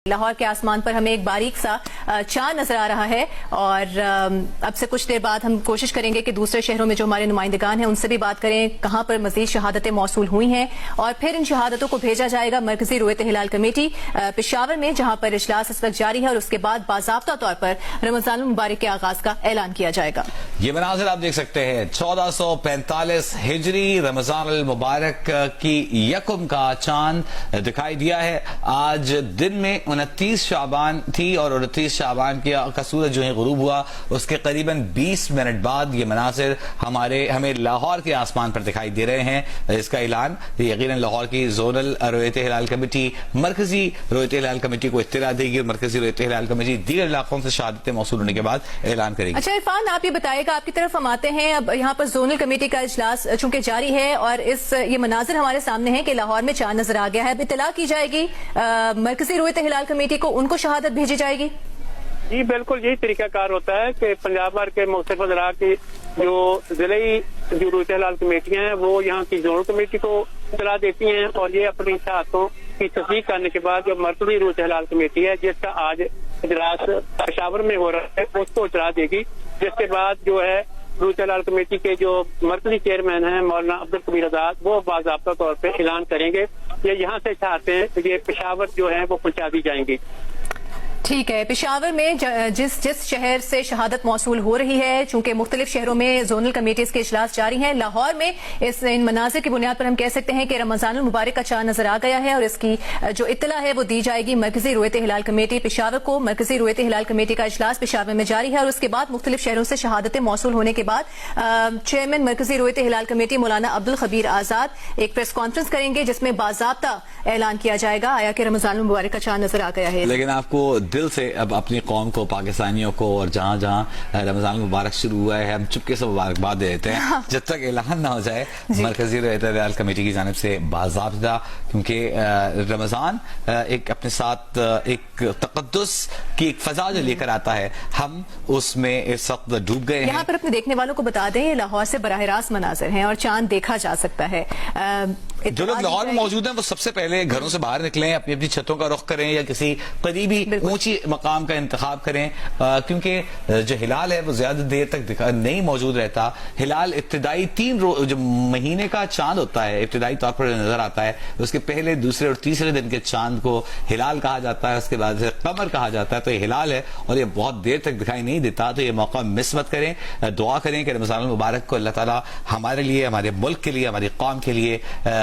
लाहौर के आसमान पर हमें एक बारीक सा चांद नजर आ रहा है और अब से कुछ देर बाद हम कोशिश करेंगे कि दूसरे शहरों में जो हमारे नुमाइंदगान हैं उनसे भी बात करें कहां पर मजीद शहादतें मौसूल हुई हैं और फिर इन शहादतों को भेजा जाएगा मरकजी रुयत हिलाल कमेटी पेशावर में, जहां पर इजलास इस वक्त जारी है और उसके बाद बाज़ाब्ता तौर पर रमजान मुबारक के आगाज का ऐलान किया जाएगा। ये मनाजिर आप देख सकते हैं 1445 हिजरी रमजान मुबारक की यकम का चांद दिखाई दिया है। आज दिन में 29 शाबान थी और 29 शाबान का सूरज जो है गुरूब हुआ उसके करीबन 20 मिनट बाद ये मनासिर हमें लाहौर के आसमान पर दिखाई दे रहे हैं। इसका ऐलान यकीनन लाहौर की जोनल रुयत हिलाल कमेटी मरकजी रुयत हिलाल कमेटी को इत्तला देगी और मरकजी रुयत हिलाल कमेटी दीगर इलाकों से शहादतें मौसूल होने के बाद ऐलान करेगी। अच्छा इरफान, आप ये बताएगा, आपकी तरफ हम आते हैं। अब यहाँ पर जोनल कमेटी का इजलास चूंकि जारी है और ये मनाजिर हमारे सामने है कि लाहौर में चांद नजर आ गया है। अब इत्तला की जाएगी मरकजी रुयत हिलाल कमेटी को, उनको शहादत भेजी जाएगी। जी बिल्कुल यही तरीकाकार होता है कि पंजाब भर के मुख्तलिफ अजरा की जो जिले जो रुयत हिलाल कमेटियां हैं वो यहाँ की जोनल कमेटी को इत्तला देती हैं और ये अपनी शहादतों की तस्दीक करने के बाद जो मरकजी रुयत हिलाल कमेटी है जिसका आज इजलास पेशावर में हो रहा है उसको इत्तला देगी, जिसके बाद जो है रुयत हिलाल कमेटी के जो मरकजी चेयरमैन हैं मौलाना अब्दुल कबीर आजाद वो बाज़ाब्ता तौर पे ऐलान करेंगे। ये यहाँ से चाहते हैं कि ये पेशावर जो है वो पहुंचा दी जाएंगी। ठीक है, पेशावर में जिस शहर से शहादत मौसूल हो रही है, चूंकि मुख्तलिफ शहरों में जोनल कमेटीज के इजलास जारी हैं, लाहौर में इन मनाजिर की बुनियाद पर हम कह सकते हैं कि रमजान मुबारक का चांद नजर आ गया है और इसकी जो इत्तला है वो दी जाएगी मरकजी रुयत हिलाल कमेटी पेशावर को। मरकजी रुयत हिलाल कमेटी का इजलास पेशावर में जारी है और उसके बाद मुख्तलिफ शहरों से शहादतें मौसूल होने के बाद चेयरमैन मरकजी रुयत हिलाल कमेटी मौलाना अब्दुल कबीर आजाद एक प्रेस कॉन्फ्रेंस करेंगे जिसमें बाज़ाब्ता ऐलान किया जाएगा आया कि रमजान मुबारक का चांद नजर आ गया है। लेकिन आपको दिल से अब अपनी कौम को, पाकिस्तानियों को और जहां जहां रमजान मुबारक शुरू हुआ है हम चुपके से मुबारकबाद दे देते हैं जब तक ऐलान ना हो जाए मरकजी रुयत हिलाल कमेटी की जानिब से बाज़ाब्ता, क्योंकि रमजान एक अपने साथ एक तक़द्दुस की एक फजा जो लेकर आता है, हम उसमें इस वक्त डूब गए हैं। यहाँ पर अपने देखने वालों को बता दें लाहौर से बराह रास्त मनाजिर हैं और चांद देखा जा सकता है। जो लोग लाहौर में मौजूद हैं वो सबसे पहले घरों से बाहर निकलें, अपनी अपनी छतों का रुख करें या किसी करीबी ऊंची मकाम का इंतखाब करें, क्योंकि जो हिलाल है वो ज्यादा देर तक नहीं मौजूद रहता। हिलाल इब्तिदाई 3 जो महीने का चांद होता है इब्तिदाई तौर पर नजर आता है, उसके पहले दूसरे और तीसरे दिन के चांद को हिलाल कहा जाता है, उसके बाद कमर कहा जाता है। तो ये हिलाल है और ये बहुत देर तक दिखाई नहीं देता, तो ये मौका मिस मत करें। दुआ करें कि रमजान मुबारक को अल्लाह ताला हमारे लिए, हमारे मुल्क के लिए, हमारी कौम के लिए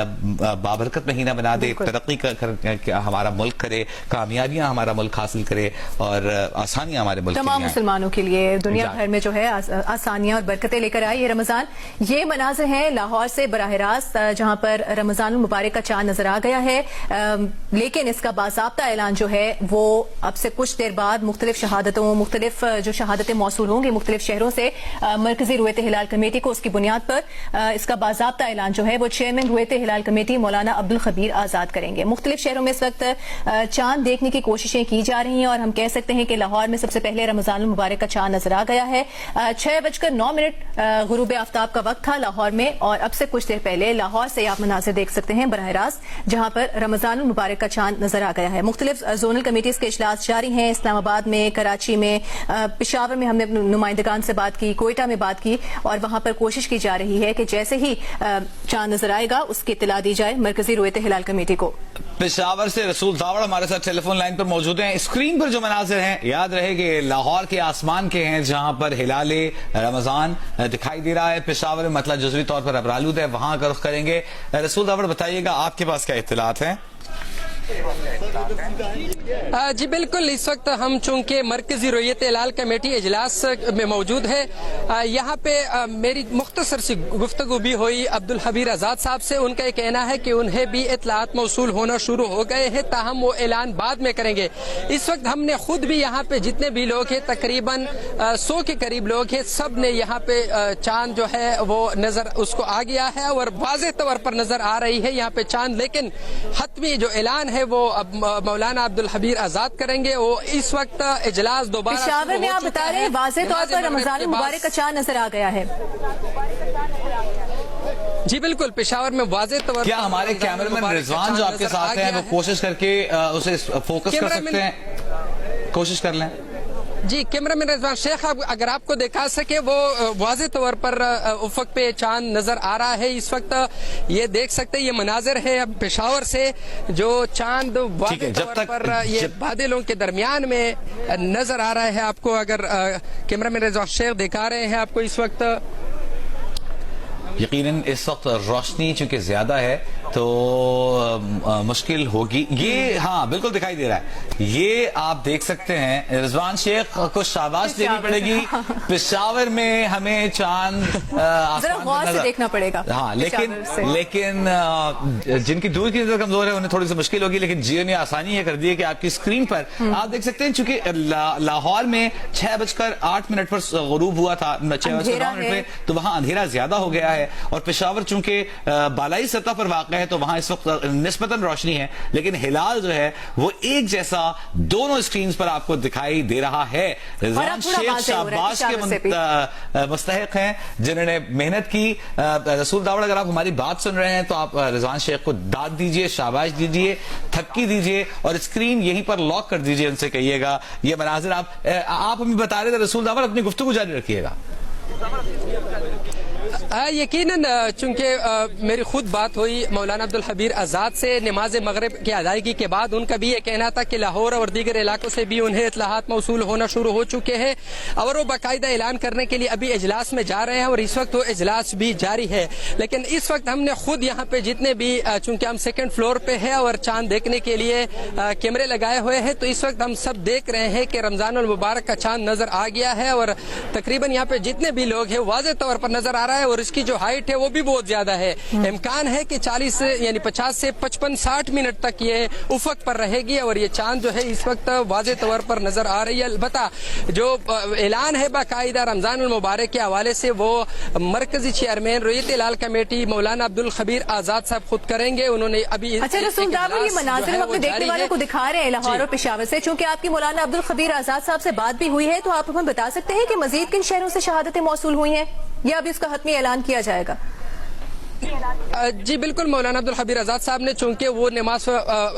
बाबरकत महीना बना दे, तरक्की हमारा मुल्क करे, कामयाबियां हमारा मुल्क हासिल करे और आसानियां हमारे मुल्क तमाम मुसलमानों के लिए दुनिया भर में जो है आसानियां और बरकतें लेकर आई ये रमजान। ये मनाजिर हैं लाहौर से बराह रास्त जहां पर रमजान मुबारक का चांद नजर आ गया है, लेकिन इसका बाज़ाब्ता ऐलान जो है वो अब से कुछ देर बाद मुख्तलिफ जो शहादतें मौसूल होंगी मुख्तलिफ शहरों से मरकजी रुयत हिलाल कमेटी को, उसकी बुनियाद पर इसका बाज़ाब्ता ऐलान जो है वो चेयरमैन रुयत हिलाल कमेटी मौलाना अब्दुल कबीर आजाद करेंगे। मुख्तलिफ शहरों में इस वक्त चांद देखने की कोशिशें की जा रही हैं और हम कह सकते हैं कि लाहौर में सबसे पहले रमजान मुबारक का चांद नजर आ गया है। 6:09 गुरूब आफ्ताब का वक्त था लाहौर में और अब से कुछ देर पहले लाहौर से आप मनाज़िर देख सकते हैं बराह रास्त जहां पर रमजान मुबारक का चांद नजर आ गया है। मुख्तलिफ जोनल कमेटीज के इजलास जारी हैं, इस्लामाबाद में, कराची में, पेशावर में हमने नुमाइंदगान से बात की, कोयटा में बात की और वहां पर कोशिश की जा रही है कि जैसे ही चांद नजर आएगा उसकी इत्तला दी जाए मरकजी रुयत हिलाल कमेटी को। पेशावर से रसूल दावड़ हमारे साथ टेलीफोन लाइन पर मौजूद हैं। स्क्रीन पर जो मनाजिर हैं याद रहे कि लाहौर के आसमान के हैं जहां पर हिलाले रमजान दिखाई दे रहा है। पेशावर में मतलब जुज़वी तौर पर अबरालूद है, वहां का रुख करेंगे। रसूल दावड़ बताइएगा आपके पास क्या इत्तलात हैं? जी बिल्कुल, इस वक्त हम चूंकि मरकजी रुयत हिलाल कमेटी इजलास में मौजूद है, यहाँ पे मेरी मुख्तसर सी गुफ्तगू भी हुई अब्दुल कबीर आजाद साहब से। उनका ये कहना है कि उन्हें भी इत्तलात मौसूल होना शुरू हो गए हैं, ताहम वो ऐलान बाद में करेंगे। इस वक्त हमने खुद भी यहाँ पे जितने भी लोग हैं तकरीबन 100 के करीब लोग हैं, सब ने यहाँ पे चांद जो है वो नजर उसको आ गया है और वाज़ेह तौर पर नजर आ रही है यहाँ पे चांद। लेकिन हतमी जो ऐलान है वो अब मौलाना अब्दुल कबीर आजाद करेंगे। वो इस वक्त इजलास दोबारा पेशावर में आप बता रहे हैं वाज़ेह तौर पर रमजान मुबारक का चांद नजर आ गया है। जी बिल्कुल, पेशावर में वाज़ेह तौर पर क्या हमारे कैमरामैन रिजवान जो आपके साथ हैं वो कोशिश करके उसे फोकस कर सकते हैं? कोशिश कर लें। जी, कैमरामैन रिजवान शेख अगर आपको दिखा सके वो वाज़ेह तौर पर उफक पे चांद नजर आ रहा है इस वक्त। ये देख सकते हैं, ये मनाजिर है अब पेशावर से जो चांद वाज़ेह तौर पर ये बादलों के दरमियान में नजर आ रहा है आपको। अगर कैमरामैन रिजवान शेख दिखा रहे हैं आपको इस वक्त, यकीनन इस वक्त रोशनी चूंकि ज्यादा है तो मुश्किल होगी। ये हाँ बिल्कुल दिखाई दे रहा है, ये आप देख सकते हैं। रिजवान शेख को शाबाश देनी पड़ेगी, पेशावर में हमें चांद आसमान से देखना पड़ेगा। हाँ, लेकिन जिनकी दूर की नजर कमजोर है उन्हें थोड़ी सी मुश्किल होगी, लेकिन जियो ने आसानी ये कर दी है कि आपकी स्क्रीन पर आप देख सकते हैं। चूंकि लाहौर में 6:08 पर गुरूब हुआ था, 6:09 पे, तो वहां अंधेरा ज्यादा हो गया है। और पेशावर चूंकि बालाई सतह पर वाक़ है तो वहां इस वक्त निस्बतन रोशनी है, लेकिन हिलाल जो है वो एक जैसा दोनों स्क्रीन पर आपको दिखाई दे रहा है। रिजवान शेख शाबाश के मुस्तहिक हैं जिन्होंने मेहनत की। रसूल दावड़, अगर आप हमारी बात सुन रहे हैं तो आप रिजवान शेख को दाद दीजिए, शाबाश दीजिए, थपकी दीजिए और स्क्रीन यहीं पर लॉक कर दीजिए। उनसे कहिएगा ये मनाजिर आप हमें बता रहे थे। रसूल दावड़, अपनी गुफ्तगू जारी रखिएगा। यकीनन चूंकि मेरी खुद बात हुई मौलाना अब्दुल हबीर आज़ाद से नमाज मगरिब की अदायगी के बाद, उनका भी ये कहना था कि लाहौर और दीगर इलाकों से भी उन्हें इत्तलाहात मौसूल होना शुरू हो चुके हैं और वो बाकायदा ऐलान करने के लिए अभी इजलास में जा रहे हैं और इस वक्त वो इजलास भी जारी है। लेकिन इस वक्त हमने खुद यहाँ पे जितने भी, चूंकि हम सेकेंड फ्लोर पे है और चांद देखने के लिए कैमरे लगाए हुए हैं, तो इस वक्त हम सब देख रहे हैं कि रमजानुल मुबारक का चांद नजर आ गया है और तकरीबन यहाँ पे जितने भी लोग हैं वाज़ेह तौर पर नजर आ रहा है। और इसकी जो हाइट है वो भी बहुत ज्यादा है। इम्कान है कि 40 यानी 50 से 55-60 मिनट तक ये उफक पर रहेगी और ये चांद जो है इस वक्त वाज़ेह तौर पर नजर आ रही है। अलबत्ता जो ऐलान है बाकायदा रमजान मुबारक के हवाले से वो मरकजी चेयरमैन रोयत हिलाल कमेटी मौलाना अब्दुल खबीर आजाद साहब खुद करेंगे। उन्होंने अभी अच्छा रसूल दावड़, ये मनाजिर हम अपने देखने वालों को दिखा रहे हैं लाहौर और पेशावर से। चूंकि आपकी मौलाना अब्दुल खबीर आजाद साहब से बात भी हुई है, तो आप हमें बता सकते हैं कि मजीद किन शहरों से शहादतें मौसूल हुई हैं या अभी इसका हतमी ऐलान किया जाएगा? जी बिल्कुल, मौलाना अब्दुल हबीर आज़ाद साहब ने चूंकि वो नमाज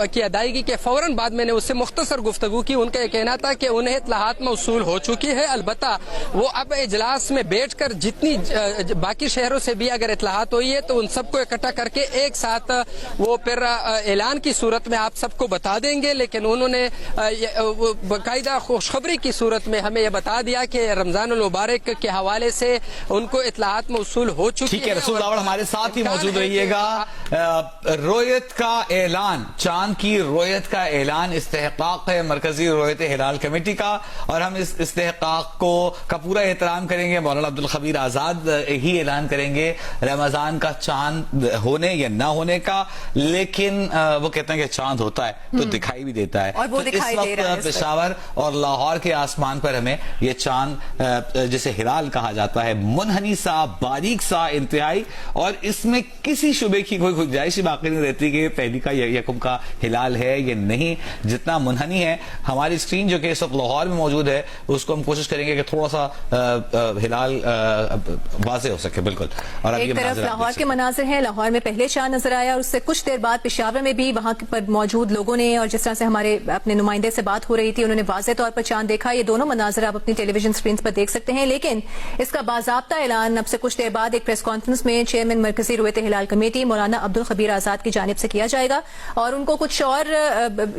की अदायगी के फौरन बाद मैंने उससे मुख्तसर गुफ्तगू की। उनका कहना था कि उन्हें इत्तलाहात मौसूल हो चुकी है। अलबत्ता वो अब इजलास में बैठकर जितनी बाकी शहरों से भी अगर इत्तलाहात हुई है तो उन सबको इकट्ठा करके एक साथ वो फिर ऐलान की सूरत में आप सबको बता देंगे। लेकिन उन्होंने बाकायदा खुशखबरी की सूरत में हमें यह बता दिया कि रमजान मुबारक के हवाले से उनको इत्तलाहात मौसूल हो चुकी है। रसूल दावड़ हमारे साथ ही मौजूद रहिएगा। रोयत का ऐलान, चांद की रोयत का ऐलान इस्तेहकाक है मरकजी रोयत हिलाल कमेटी का और हम इस इस्तेहकाक का पूरा एहतराम करेंगे। मौलाना अब्दुल खबीर आजाद ही ऐलान करेंगे रमजान का चांद होने या ना होने का। लेकिन वो कहते हैं कि चांद होता है तो दिखाई भी देता है। और वो तो दिखाई इस दे रहा है वक्त पेशावर और लाहौर के आसमान पर हमें ये चांद जिसे हिलाल कहा जाता है, मुनहनी सा, बारीक सा इंतहाई, और इसमें किसी शुबे की कोई गुंजाइश ही बाकी नहीं रहती कि पहली का यकम का हिलाल है या नहीं। जितना मुनहनी है हमारी स्क्रीन जो कि इस वक्त लाहौर में मौजूद है, उसको हम कोशिश करेंगे कि थोड़ा सा हिलाल वाज़ेह हो सके। बिल्कुल। और एक तरफ लाहौर के मनाजिर हैं, लाहौर में पहले चांद नजर आया और उससे कुछ देर बाद पेशावर में भी वहां पर मौजूद लोगों ने, और जिस तरह से हमारे अपने नुमाइंदे से बात हो रही थी, उन्होंने वाज़ेह तौर पर चांद देखा। ये दोनों मनाजिर आप अपनी टेलीविजन स्क्रीन पर देख सकते हैं। लेकिन इसका बाज़ाब्ता ऐलान अब से कुछ देर बाद एक प्रेस कॉन्फ्रेंस में चेयरमैन मरकजी रोयत हिलाल कमेटी मौलाना अब्दुल खबीर आजाद की जानिब से किया जाएगा और उनको कुछ और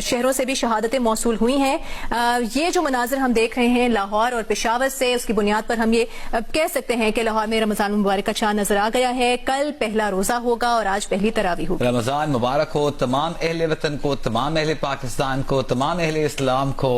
शहरों से भी शहादतें मौसूल हुई हैं। ये जो मनाजिर हम देख रहे हैं लाहौर और पेशावर से, उसकी बुनियाद पर हम ये कह सकते हैं कि लाहौर में रमजान मुबारक का चांद नजर आ गया है। कल पहला रोजा होगा और आज पहली तरावी होगी। रमजान मुबारक हो तमाम अहले वतन को, तमाम अहले पाकिस्तान को, तमाम अहले इस्लाम को।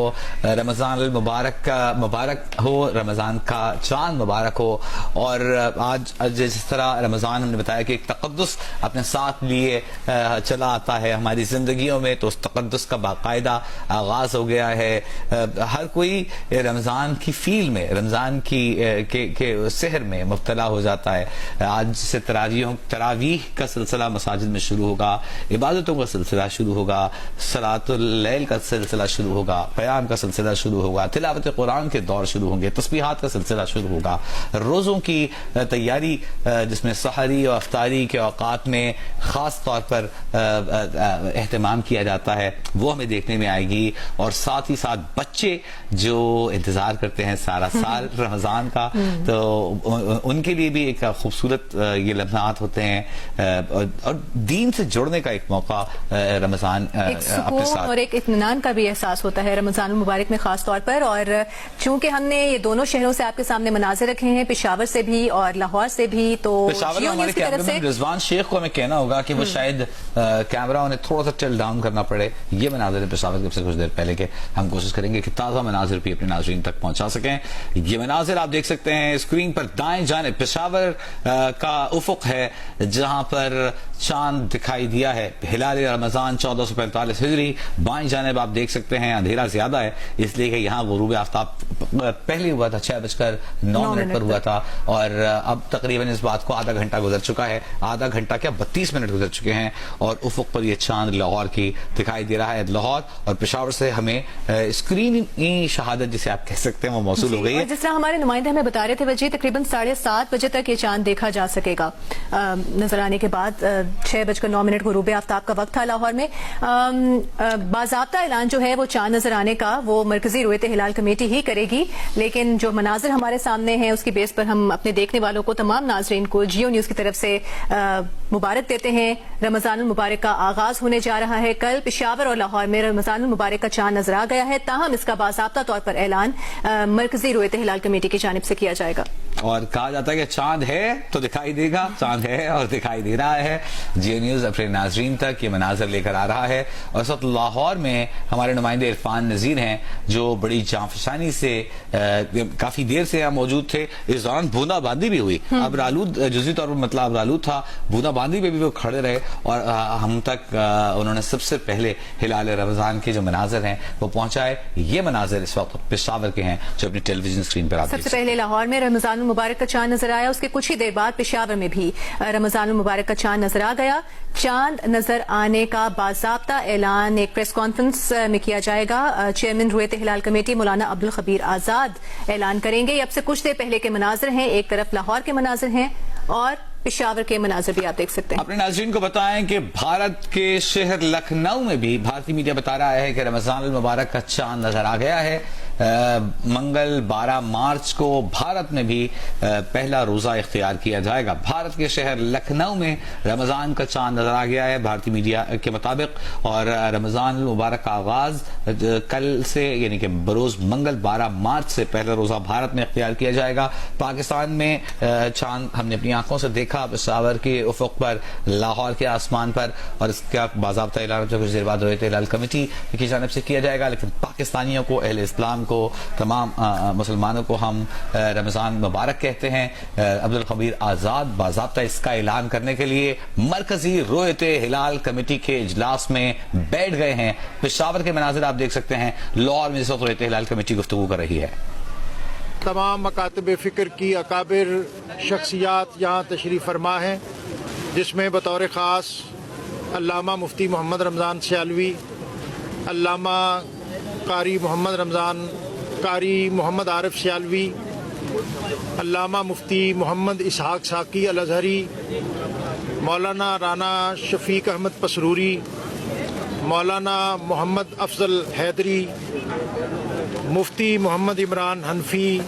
रमजान मुबारक हो, रमजान का चांद मुबारक हो। और आज जिस तरह रमजान हमने बताया कि एक तक़द्दुस अपने साथ लिए चला आता है हमारी जिंदगियों में, तो उस तक़द्दुस का बाकायदा आगाज हो गया है। हर कोई रमजान की फील में, रमजान के सहर में मुब्तला हो जाता है। आज से तरावीह का सिलसिला मसाजिद में शुरू होगा, इबादतों का सिलसिला शुरू होगा, सलातुल लैल का सिलसिला शुरू होगा, क़याम का सिलसिला शुरू होगा, तिलावत कुरान के दौर शुरू होंगे, तस्बीहात का सिलसिला शुरू होगा, रोज़ों की तैयारी जिसमें सहरी और افطاری کے اوقات میں خاص طور پر اہتمام کیا جاتا ہے وہ ہمیں دیکھنے میں آئے گی، اور ساتھ ہی ساتھ بچے جو انتظار کرتے ہیں سارا سال رمضان کا، تو ان کے لیے بھی ایک خوبصورت یہ لمحات ہوتے ہیں، اور دین سے جڑنے کا ایک موقع رمضان ایک اپنے سکون ساتھ، اور ایک اطمینان کا بھی احساس ہوتا ہے رمضان المبارک میں خاص طور پر. اور چونکہ ہم نے یہ دونوں شہروں سے آپ کے سامنے مناظر رکھے ہیں، پشاور سے بھی اور لاہور سے بھی، تو پشاور جیو ہمارے نیوز کی طرف سے کیمرہ رضوان شیخ کو ہمیں کہنا ہوگا کہ وہ شاید کیمرہ انہیں تھوڑا سا ٹل ڈاؤن کرنا پڑے. یہ مناظر ہے پشاور کے سے کچھ دیر پہلے کے، ہم کوشش کریں گے کہ تازہ مناظر بھی اپنے ناظرین تک پہنچا سکیں. یہ مناظر آپ دیکھ سکتے ہیں اسکرین پر، دائیں جانب پشاور کا افق ہے جہاں پر چاند دکھائی دیا ہے، ہلال رمضان 1445 ہجری. بائیں جانب آپ دیکھ سکتے ہیں اندھیرا زیادہ ہے اس لیے کہ یہاں غروب آفتاب پہلے ہوا تھا 6:09 پر ہوا تھا، اور اب تقریباً اس بات کو آدھا گھنٹہ گزر چکا ہے، آدھا گھنٹہ کیا 32 منٹ گزر چکے ہیں، اور افق پر یہ چاند لاہور کی دکھائی دے رہا ہے. لاہور اور پشاور سے ہمیں اسکرینی شہادت جسے آپ کہہ سکتے ہیں وہ موصول ہو گئی ہے. جس طرح ہمارے نمائندے ہمیں بتا رہے تھے وجہ تقریباً 7:30 بجے تک یہ چاند دیکھا جا سکے گا. نظر آنے کے بعد 6:09 غروب آفتاب کا وقت تھا لاہور میں. باضابطہ اعلان جو ہے وہ چاند نظر آنے کا وہ مرکزی رؤیت ہلال کمیٹی ہی کرے گی، لیکن جو مناظر ہمارے سامنے ہیں اس کی بیس پر ہم اپنے دیکھنے والوں کو، تمام ناظرین کو جیو نیوز کی طرف سے مبارک دیتے ہیں. رمضان المبارک کا آغاز ہونے جا رہا ہے. کل پشاور اور لاہور میں رمضان المبارک کا چاند نظر آ گیا ہے، تاہم اس کا باضابطہ طور پر اعلان مرکزی رؤیت ہلال کمیٹی کی جانب سے کیا جائے گا. اور کہا جاتا ہے کہ چاند ہے تو دکھائی دے گا، چاند ہے اور دکھائی دے رہا ہے. جیو نیوز اپنے ناظرین تک یہ مناظر لے کر آ رہا ہے، اور اس وقت لاہور میں ہمارے نمائندے عرفان نذیر ہیں جو بڑی جانفشانی سے کافی دیر سے یہاں موجود تھے. اس دوران بوندا باندی بھی ہوئی، اب رالود جزوی طور پر مطلب رالود تھا، بوندا باندی پہ بھی وہ کھڑے رہے، اور ہم تک انہوں نے سب سے پہلے ہلال رمضان کے جو مناظر ہیں وہ پہنچائے. یہ مناظر اس وقت پشاور کے ہیں جو اپنی ٹیلی ویژن اسکرین پر آپ سب سے پہلے لاہور میں رمضان المبارک کا چاند نظر آیا، اس کے کچھ ہی دیر بعد پشاور میں بھی رمضان المبارک کا چاند نظر آ گیا. چاند نظر آنے کا باضابطہ اعلان ایک پریس کانفرنس میں کیا جائے گا. چیئرمین رؤیت ہلال کمیٹی مولانا عبدالخبیر آزاد اعلان کریں گے. اب سے کچھ دیر پہلے کے مناظر ہیں، ایک طرف لاہور کے مناظر ہیں اور پشاور کے مناظر بھی آپ دیکھ سکتے ہیں. اپنے ناظرین کو بتائیں کہ بھارت کے شہر لکھنؤ میں بھی بھارتی میڈیا بتا رہا ہے کہ رمضان المبارک کا چاند نظر آ گیا ہے. منگل 12 مارچ کو بھارت میں بھی پہلا روزہ اختیار کیا جائے گا. بھارت کے شہر لکھنؤ میں رمضان کا چاند نظر آ گیا ہے بھارتی میڈیا کے مطابق، اور رمضان المبارک کا آغاز کل سے یعنی کہ بروز منگل 12 مارچ سے پہلا روزہ بھارت میں اختیار کیا جائے گا. پاکستان میں چاند ہم نے اپنی آنکھوں سے دیکھا پشاور کے افق پر، لاہور کے آسمان پر، اور اس کا باضابطہ اعلان کچھ دیر بعد رؤیت ہلال کمیٹی کی جانب سے کیا جائے گا. لیکن پاکستانیوں کو، اہل اسلام کو، تمام مسلمانوں کو ہم رمضان مبارک کہتے ہیں. عبدالخبیر آزاد باضابطہ اس کا اعلان کرنے کے لیے مرکزی رؤیت ہلال کمیٹی کے اجلاس میں بیٹھ گئے ہیں. پشاور کے مناظر آپ دیکھ سکتے ہیں، لاہور میں اس وقت رؤیت ہلال کمیٹی گفتگو کر رہی ہے. تمام مکاتب فکر کی اکابر شخصیات یہاں تشریف فرما ہیں، جس میں بطور خاص علامہ مفتی محمد رمضان سیالوی، علامہ قاری محمد رمضان، قاری محمد عارف سیالوی، علامہ مفتی محمد اسحاق ساقی الازہری، مولانا رانا شفیق احمد پسروری، مولانا محمد افضل حیدری، مفتی محمد عمران حنفی،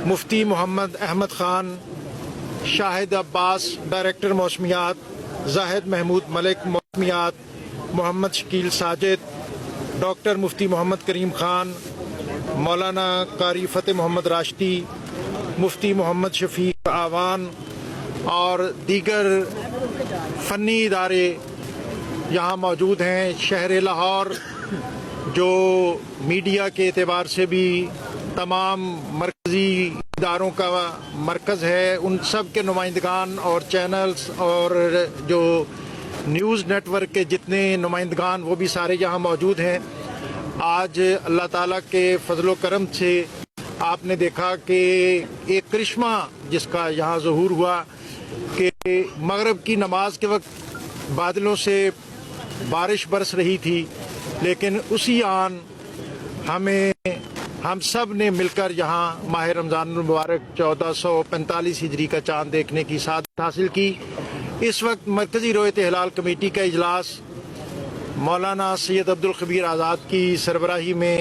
مفتی محمد احمد خان، شاہد عباس ڈائریکٹر موسمیات، زاہد محمود ملک موسمیات، محمد شکیل ساجد، ڈاکٹر مفتی محمد کریم خان، مولانا قاری فتح محمد راشدی، مفتی محمد شفیق آوان اور دیگر فنی ادارے یہاں موجود ہیں. شہر لاہور جو میڈیا کے اعتبار سے بھی تمام مرکزی اداروں کا مرکز ہے، ان سب کے نمائندگان اور چینلز اور جو نیوز نیٹ ورک کے جتنے نمائندگان وہ بھی سارے یہاں موجود ہیں. آج اللہ تعالیٰ کے فضل و کرم سے آپ نے دیکھا کہ ایک کرشمہ جس کا یہاں ظہور ہوا کہ مغرب کی نماز کے وقت بادلوں سے بارش برس رہی تھی، لیکن اسی آن ہمیں हम सब ने मिलकर यहाँ माह रमज़ान मुबारक 1445 हिजरी का चाँद देखने की सआदत हासिल की। इस वक्त मरकज़ी रोयत हिलाल कमेटी का इजलास मौलाना सैयद अब्दुल खबीर आज़ाद की सरबराही में